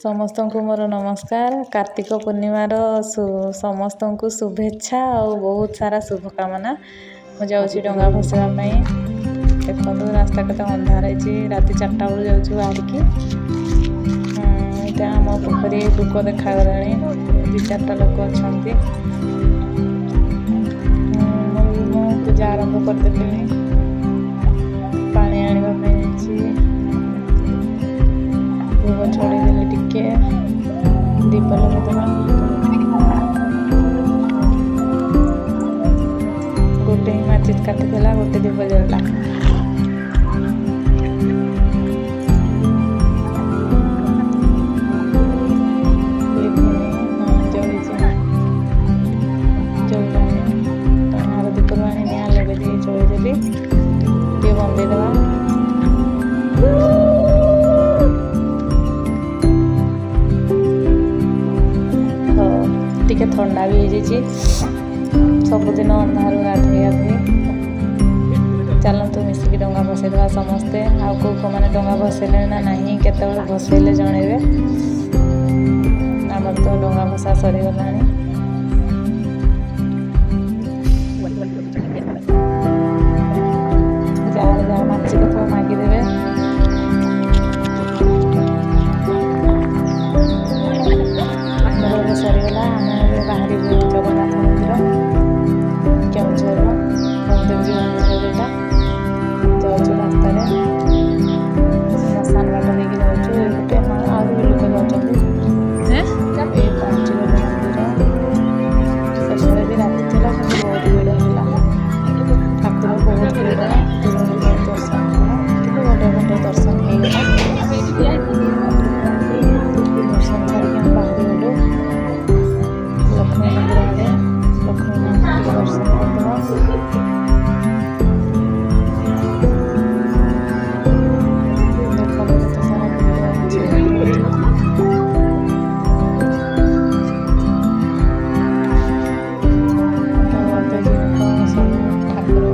ସମସ୍ତଙ୍କୁ ମୋର ନମସ୍କାର। କାର୍ତ୍ତିକ ପୂର୍ଣ୍ଣିମାର ସମସ୍ତଙ୍କୁ ଶୁଭେଚ୍ଛା ଆଉ ବହୁତ ସାରା ଶୁଭକାମନା। ମୁଁ ଯାଉଛି ଡଙ୍ଗା ଭସାଇବା ପାଇଁ। ଦେଖନ୍ତୁ ରାସ୍ତା କେତେ ଅନ୍ଧାର ହେଇଛି। ରାତି 4ଟା ବେଳୁ ଯାଉଛୁ ବାହାରିକି। ଏଇଟା ଆମ ପୋଖରୀ ଲୋକ ଦେଖାଗଲାଣି। 2-4ଟା ଲୋକ ଅଛନ୍ତି। ମୁଁ ପୂଜା ଆରମ୍ଭ କରିଦେଲିଣି। ପାଣି ଆଣିବା ପାଇଁ ଯାଇଛି। ଭୋଗ ଛଡ଼େଇଦେଲି ଟିକେ। ଦୀପ ଲଗେଇଦେବା। ଗୋଟେ ହିଁ ମାଚିସ୍ କାଟିଥିଲା, ଗୋଟେ ଦୀପ ଜଳିଲା। ଜଳିଲାଣି। ଆର ଦୀପରୁ ଆଣି ନିଆଁ ଲଗେଇ ଦେଇ ଜଳେଇଦେଲି। ଟିକେ ବନ୍ଦେଇଦେବା। ଟିକେ ଥଣ୍ଡା ବି ହେଇଯାଇଛି। ସବୁଦିନ ଅନ୍ଧାରୁ ଗାଧୋଇ ଚାଲନ୍ତୁ ମିଶିକି ଡଙ୍ଗା ଭସେଇଦେବା ସମସ୍ତେ। ଆଉ କେଉଁମାନେ ଡଙ୍ଗା ଭସେଇଲେଣି ନା ନାହିଁ, କେତେବେଳେ ଭସେଇଲେ ଜଣେଇବେ। ଆମର ତ ଡଙ୍ଗା ଭସା ସରିଗଲାଣି। ଯାହାର ଯାହା ମାନସିକ ଥିବ ମାଗିଦେବେ। ଆମର ଏବେ ସରିଗଲା। ଆମେ ଏବେ ବାହାରିବୁ ଜଗନ୍ନାଥ ମନ୍ଦିର, କେଉଁଝରର ବଳଦେବଜୀଉ ମନ୍ଦିର ଯେଉଁଟା। ଯାଉଛୁ ରାସ୍ତାରେ ଶ୍ମଶାନ ବାଟ ଦେଇକି ଯାଉଛୁ। ଏପଟେ ଆହୁରି ବି ଲୋକ ଯାଉଛନ୍ତି। ଏ ପହଞ୍ଚିଗଲୁ ମନ୍ଦିର। ସେଠାରେ ବି ରାତି ଥିଲା, କିନ୍ତୁ ବହୁତ ଭିଡ଼ ଥିଲା। ଠାକୁର ବହୁତ ଭିଡ଼। ଦୂରରୁ ବହୁତ ଦର୍ଶନ ହେଲା, କିନ୍ତୁ ଘଣ୍ଟେ ଦର୍ଶନ ହେଇଗଲା। ଦର୍ଶନ ସାରିକି ଆମେ ବାହାରିଗଲୁ ଲକ୍ଷ୍ମୀ ମନ୍ଦିର ଆଡ଼େ। ଲକ୍ଷ୍ମୀ ମାଙ୍କୁ ଟିକେ ଦର୍ଶନ କରିଦେବା। ଦେଖନ୍ତୁ କେତେ ସାରା ଭିଡ଼ ଅଛି। ବଳଦେବଜୀଉଙ୍କ ସବୁ ଠାକୁର।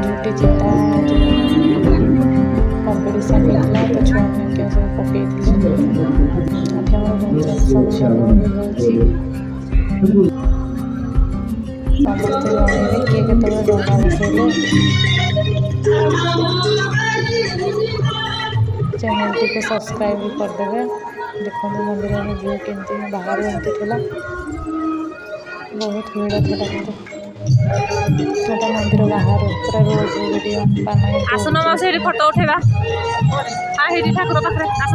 ଝୋଟି ଚିତା କମ୍ପିଟିସନ୍ ହେଇଥିଲା, ତ ଛୁଆମାନେ ସବୁ ପକେଇଥିଲେ। ଏଠି ଆମର ବହୁତ ସବୁ ହେଉଛି। ସମସ୍ତେ ଜଣେଇବେ କିଏ କେତେବେଳେ ଡଙ୍ଗା ଭସେଇଲେ। ଚ୍ୟାନେଲଟିକୁ ସବସ୍କ୍ରାଇବ୍ ବି କରିଦେବେ। ଦେଖନ୍ତୁ ମନ୍ଦିରର ଭିଉ କେମିତି। ବାହାରୁ ଏମିତି ଥିଲା, ବହୁତ ଭିଡ଼ ଥିଲା। କିନ୍ତୁ ଏଟା ମନ୍ଦିର ବାହାରୁ ପୁରା ରୋଡ଼ରୁ ଭିଡ଼ିଓ। ଆସନ ମାଉସୀ, ଫଟୋ ଉଠେଇବା। ହେଇଠି ଠାକୁର ପାଖରେ ଆସ।